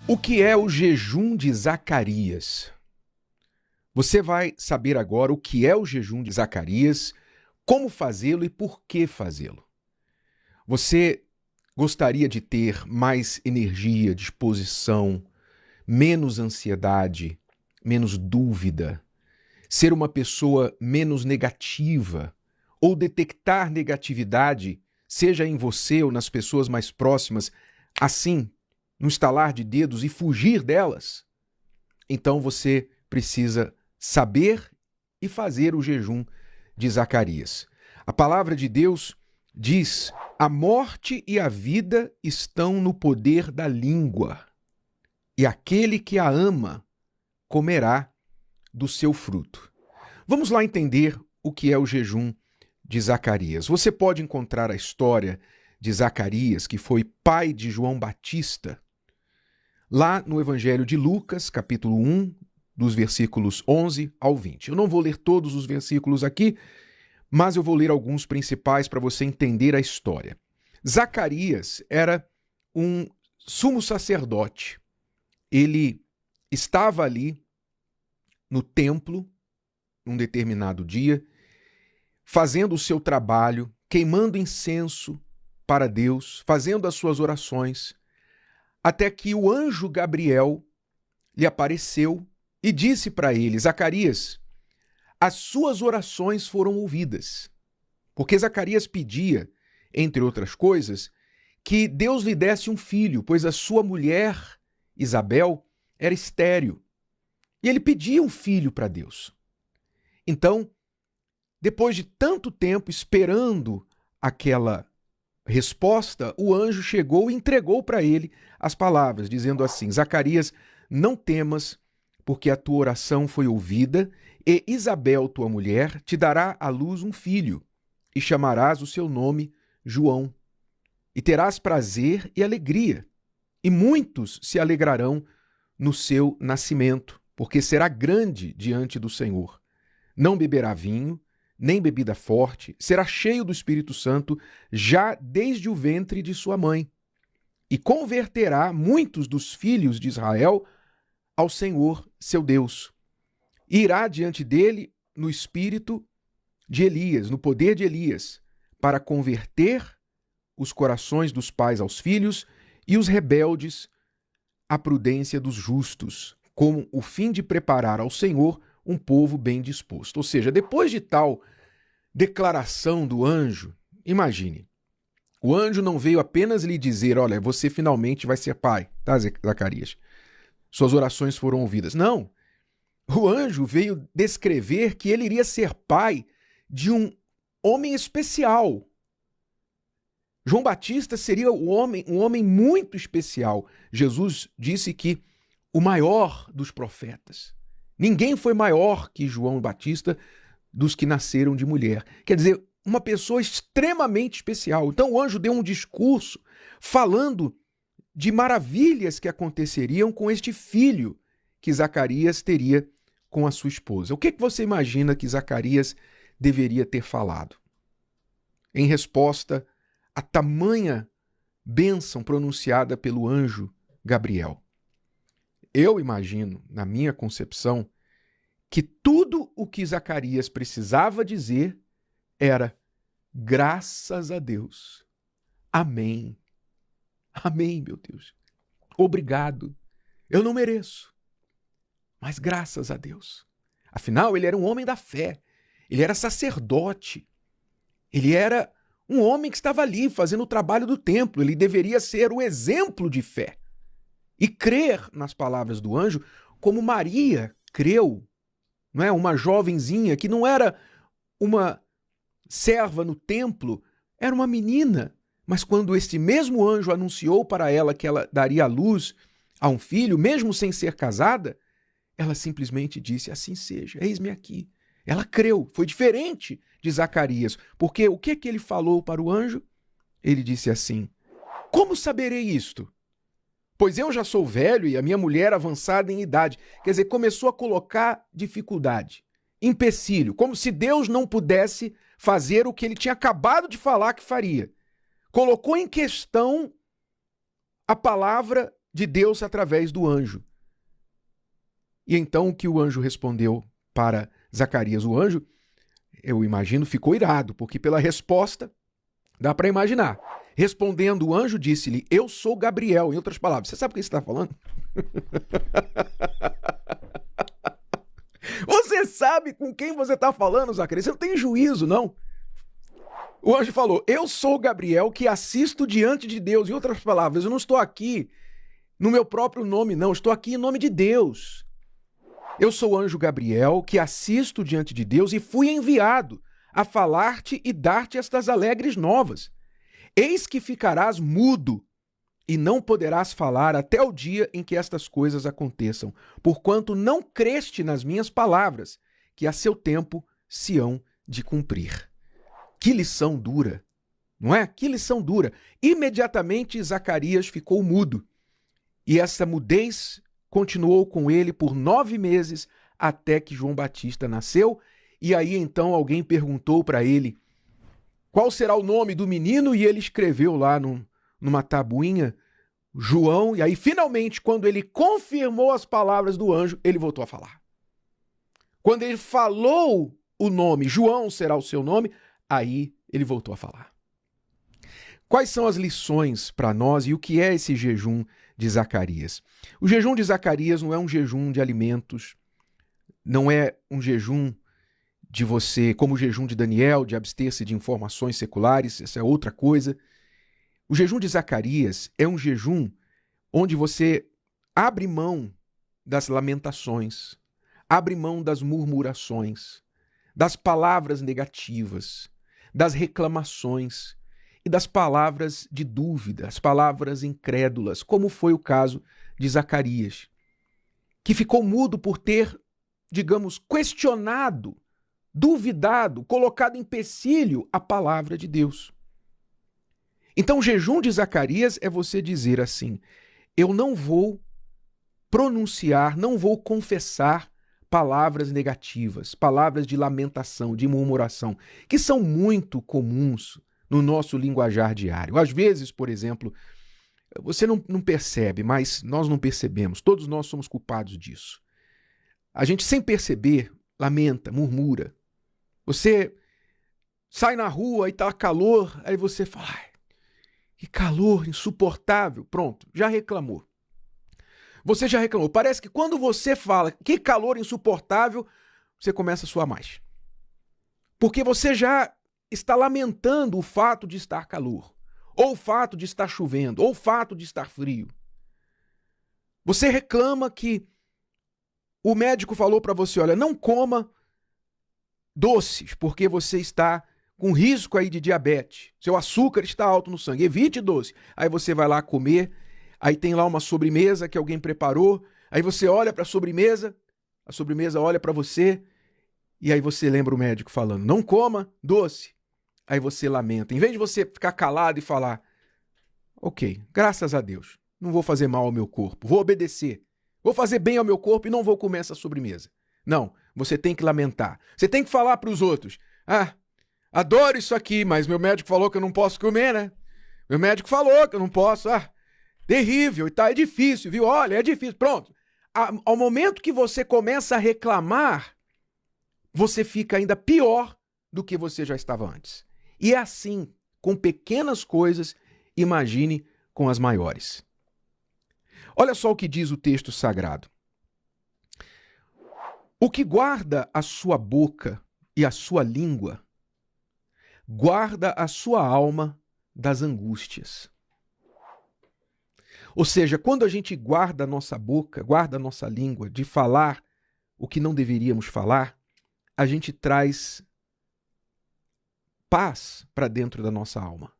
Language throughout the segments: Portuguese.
O que é o jejum de Zacarias? Você vai saber agora o que é o jejum de Zacarias, como fazê-lo e por que fazê-lo. Você gostaria de ter mais energia, disposição, menos ansiedade, menos dúvida, ser uma pessoa menos negativa ou detectar negatividade, seja em você ou nas pessoas mais próximas, assim, no estalar de dedos e fugir delas? Então você precisa saber e fazer o jejum de Zacarias. A palavra de Deus diz: a morte e a vida estão no poder da língua, e aquele que a ama comerá do seu fruto. Vamos lá entender o que é o jejum de Zacarias. Você pode encontrar a história de Zacarias, que foi pai de João Batista, lá no Evangelho de Lucas, capítulo 1, dos versículos 11 ao 20. Eu não vou ler todos os versículos aqui, mas eu vou ler alguns principais para você entender a história. Zacarias era um sumo sacerdote. Ele estava ali no templo, num determinado dia, fazendo o seu trabalho, queimando incenso para Deus, fazendo as suas orações, até que o anjo Gabriel lhe apareceu e disse para ele: Zacarias, as suas orações foram ouvidas. Porque Zacarias pedia, entre outras coisas, que Deus lhe desse um filho, pois a sua mulher, Isabel, era estéril. E ele pedia um filho para Deus. Então, depois de tanto tempo esperando aquela resposta, o anjo chegou e entregou para ele as palavras, dizendo assim: Zacarias, não temas, porque a tua oração foi ouvida, e Isabel, tua mulher, te dará à luz um filho, e chamarás o seu nome João. E terás prazer e alegria, e muitos se alegrarão no seu nascimento, porque será grande diante do Senhor. Não beberá vinho, nem bebida forte, será cheio do Espírito Santo já desde o ventre de sua mãe, e converterá muitos dos filhos de Israel ao Senhor, seu Deus. E irá diante dele no espírito de Elias, no poder de Elias, para converter os corações dos pais aos filhos e os rebeldes à prudência dos justos, com o fim de preparar ao Senhor um povo bem disposto. Ou seja, depois de tal declaração do anjo, imagine, o anjo não veio apenas lhe dizer: olha, você finalmente vai ser pai, tá, Zacarias? Suas orações foram ouvidas. Não, o anjo veio descrever que ele iria ser pai de um homem especial. João Batista seria um homem muito especial. Jesus disse que o maior dos profetas. Ninguém foi maior que João Batista dos que nasceram de mulher. Quer dizer, uma pessoa extremamente especial. Então o anjo deu um discurso falando de maravilhas que aconteceriam com este filho que Zacarias teria com a sua esposa. O que você imagina que Zacarias deveria ter falado? Em resposta a tamanha bênção pronunciada pelo anjo Gabriel. Eu imagino, na minha concepção, que tudo o que Zacarias precisava dizer era: graças a Deus. Amém. Amém, meu Deus. Obrigado. Eu não mereço, mas graças a Deus. Afinal, ele era um homem da fé. Ele era sacerdote. Ele era um homem que estava ali fazendo o trabalho do templo. Ele deveria ser o exemplo de fé e crer nas palavras do anjo, como Maria creu, não é? Uma jovenzinha que não era uma serva no templo, era uma menina. Mas quando este mesmo anjo anunciou para ela que ela daria à luz a um filho, mesmo sem ser casada, ela simplesmente disse: assim seja, eis-me aqui. Ela creu. Foi diferente de Zacarias, porque o que ele falou para o anjo? Ele disse assim: como saberei isto? Pois eu já sou velho e a minha mulher avançada em idade. Quer dizer, começou a colocar dificuldade, empecilho, como se Deus não pudesse fazer o que ele tinha acabado de falar que faria. Colocou em questão a palavra de Deus através do anjo. E então o que o anjo respondeu para Zacarias? O anjo, eu imagino, ficou irado, porque pela resposta dá para imaginar. Respondendo, o anjo disse-lhe: eu sou Gabriel. Em outras palavras, você sabe o que você está falando? Você sabe com quem você está falando, Zacarias? Você não tem juízo, não. O anjo falou: eu sou Gabriel que assisto diante de Deus. Em outras palavras, eu não estou aqui no meu próprio nome, não. Estou aqui em nome de Deus. Eu sou o anjo Gabriel que assisto diante de Deus e fui enviado a falar-te e dar-te estas alegres novas. Eis que ficarás mudo e não poderás falar até o dia em que estas coisas aconteçam, porquanto não creste nas minhas palavras, que a seu tempo se hão de cumprir. Que lição dura, não é? Que lição dura. Imediatamente Zacarias ficou mudo, e essa mudez continuou com ele por 9 meses, até que João Batista nasceu, e aí então alguém perguntou para ele qual será o nome do menino, e ele escreveu lá numa tabuinha João, e aí finalmente, quando ele confirmou as palavras do anjo, ele voltou a falar. Quando ele falou o nome, João será o seu nome, aí ele voltou a falar. Quais são as lições para nós e o que é esse jejum de Zacarias? O jejum de Zacarias não é um jejum de alimentos, não é um jejum de você, como o jejum de Daniel, de abster-se de informações seculares, essa é outra coisa. O jejum de Zacarias é um jejum onde você abre mão das lamentações, abre mão das murmurações, das palavras negativas, das reclamações e das palavras de dúvida, as palavras incrédulas, como foi o caso de Zacarias, que ficou mudo por ter, digamos, questionado, duvidado, colocado em empecilho a palavra de Deus. Então, o jejum de Zacarias é você dizer assim: eu não vou pronunciar, não vou confessar palavras negativas, palavras de lamentação, de murmuração, que são muito comuns no nosso linguajar diário. Às vezes, por exemplo, você não percebe, mas nós não percebemos, todos nós somos culpados disso. A gente, sem perceber, lamenta, murmura. Você sai na rua e tá calor, aí você fala: ai, que calor insuportável. Pronto, já reclamou. Você já reclamou. Parece que quando você fala que calor insuportável, você começa a suar mais. Porque você já está lamentando o fato de estar calor, ou o fato de estar chovendo, ou o fato de estar frio. Você reclama que o médico falou para você: olha, não coma doces, porque você está com risco aí de diabetes. Seu açúcar está alto no sangue, evite doce. Aí você vai lá comer, aí tem lá uma sobremesa que alguém preparou, aí você olha para a sobremesa olha para você, e aí você lembra o médico falando: não coma doce. Aí você lamenta. Em vez de você ficar calado e falar: ok, graças a Deus, não vou fazer mal ao meu corpo, vou obedecer, vou fazer bem ao meu corpo e não vou comer essa sobremesa. Não, você tem que lamentar. Você tem que falar para os outros: ah, adoro isso aqui, mas meu médico falou que eu não posso comer, né? Meu médico falou que eu não posso. Ah, terrível, e tá, é difícil, viu? Olha, é difícil. Pronto. Ao momento que você começa a reclamar, você fica ainda pior do que você já estava antes. E é assim, com pequenas coisas, imagine com as maiores. Olha só o que diz o texto sagrado. O que guarda a sua boca e a sua língua, guarda a sua alma das angústias. Ou seja, quando a gente guarda a nossa boca, guarda a nossa língua de falar o que não deveríamos falar, a gente traz paz para dentro da nossa alma.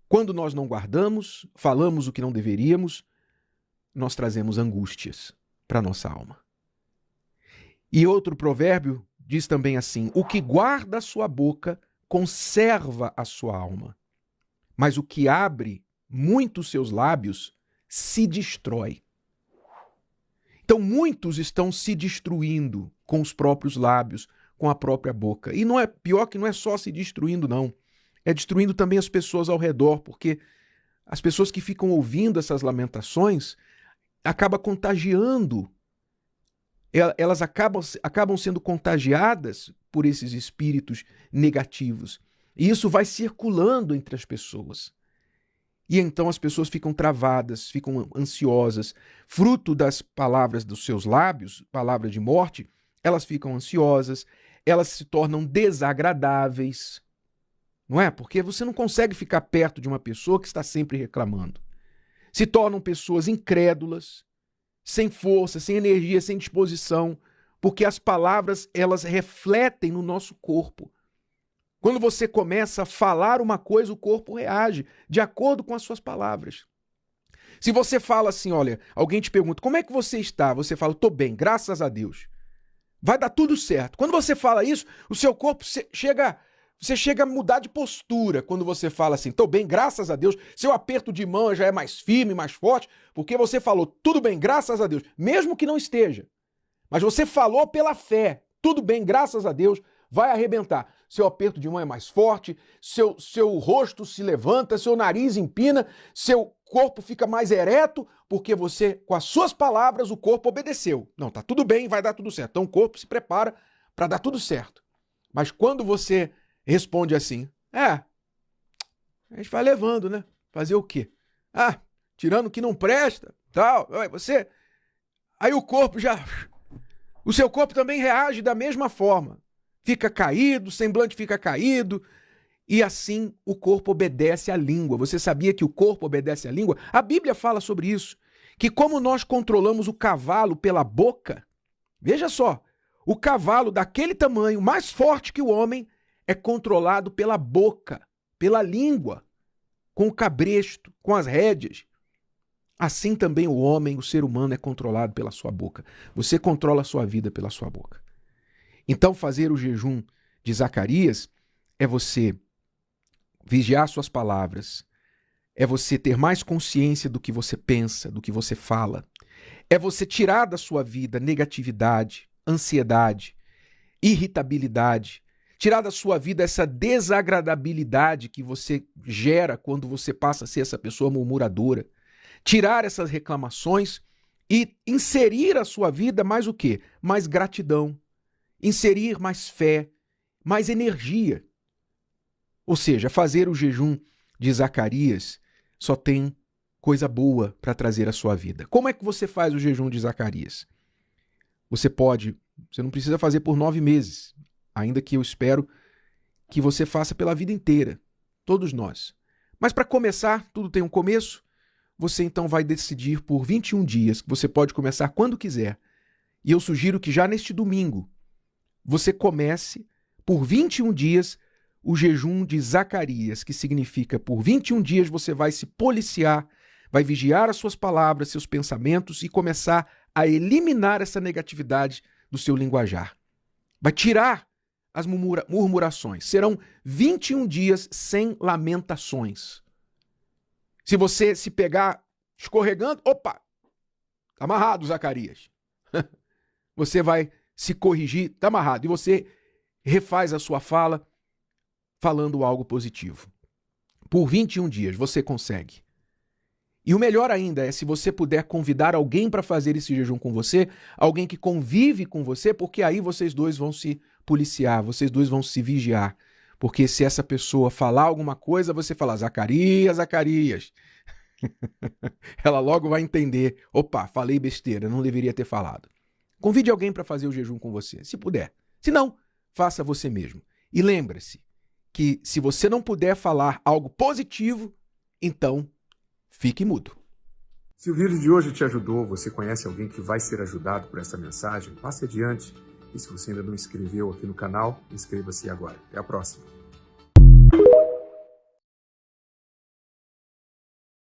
Quando nós não guardamos, falamos o que não deveríamos, nós trazemos angústias para a nossa alma. E outro provérbio diz também assim: o que guarda a sua boca conserva a sua alma, mas o que abre muito seus lábios se destrói. Então muitos estão se destruindo com os próprios lábios, com a própria boca. E não é pior que não é só se destruindo, não. É destruindo também as pessoas ao redor, porque As pessoas que ficam ouvindo essas lamentações acabam contagiando, elas acabam sendo contagiadas por esses espíritos negativos. E isso vai circulando entre as pessoas. E então as pessoas ficam travadas, ficam ansiosas. Fruto das palavras dos seus lábios, palavra de morte, elas ficam ansiosas, elas se tornam desagradáveis. Não é? Porque você não consegue ficar perto de uma pessoa que está sempre reclamando. Se tornam pessoas incrédulas, sem força, sem energia, sem disposição, porque as palavras, elas refletem no nosso corpo. Quando você começa a falar uma coisa, o corpo reage de acordo com as suas palavras. Se você fala assim, olha, alguém te pergunta, como é que você está? Você fala, estou bem, graças a Deus. Vai dar tudo certo. Quando você fala isso, o seu corpo chega a mudar de postura. Quando você fala assim, estou bem, graças a Deus, seu aperto de mão já é mais firme, mais forte, porque você falou, tudo bem, graças a Deus, mesmo que não esteja. Mas você falou pela fé, tudo bem, graças a Deus, vai arrebentar. Seu aperto de mão é mais forte, seu rosto se levanta, seu nariz empina, seu corpo fica mais ereto, porque você, com as suas palavras, o corpo obedeceu. Não, tá tudo bem, vai dar tudo certo. Então o corpo se prepara para dar tudo certo. Mas quando você responde assim, a gente vai levando, né? Fazer o quê? Tirando o que não presta, tal, você... Aí o seu corpo também reage da mesma forma. Fica caído, o semblante fica caído, e assim o corpo obedece à língua. Você sabia que o corpo obedece à língua? A Bíblia fala sobre isso, que como nós controlamos o cavalo pela boca, veja só, o cavalo daquele tamanho, mais forte que o homem, é controlado pela boca, pela língua, com o cabresto, com as rédeas. Assim também o homem, o ser humano, é controlado pela sua boca. Você controla a sua vida pela sua boca. Então, fazer o jejum de Zacarias é você vigiar suas palavras, é você ter mais consciência do que você pensa, do que você fala, é você tirar da sua vida negatividade, ansiedade, irritabilidade, tirar da sua vida essa desagradabilidade que você gera quando você passa a ser essa pessoa murmuradora, tirar essas reclamações e inserir a sua vida mais o quê? Mais gratidão, inserir mais fé, mais energia. Ou seja, fazer o jejum de Zacarias só tem coisa boa para trazer à sua vida. Como é que você faz o jejum de Zacarias? Você não precisa fazer por 9 meses, ainda que eu espero que você faça pela vida inteira, todos nós. Mas para começar, tudo tem um começo, você então vai decidir por 21 dias, que você pode começar quando quiser. E eu sugiro que já neste domingo, você comece por 21 dias o jejum de Zacarias, que significa por 21 dias você vai se policiar, vai vigiar as suas palavras, seus pensamentos e começar a eliminar essa negatividade do seu linguajar. Vai tirar as murmurações. Serão 21 dias sem lamentações. Se você se pegar escorregando, opa, tá amarrado, Zacarias. Você vai se corrigir, tá amarrado. E você refaz a sua fala falando algo positivo. Por 21 dias você consegue. E o melhor ainda é se você puder convidar alguém para fazer esse jejum com você, alguém que convive com você, porque aí vocês dois vão se policiar, vocês dois vão se vigiar. Porque se essa pessoa falar alguma coisa, você fala, Zacarias, Zacarias. Ela logo vai entender, opa, falei besteira, não deveria ter falado. Convide alguém para fazer o jejum com você, se puder. Se não, faça você mesmo. E lembre-se que se você não puder falar algo positivo, então fique mudo. Se o vídeo de hoje te ajudou, você conhece alguém que vai ser ajudado por essa mensagem, passe adiante. E se você ainda não inscreveu aqui no canal, inscreva-se agora. Até a próxima.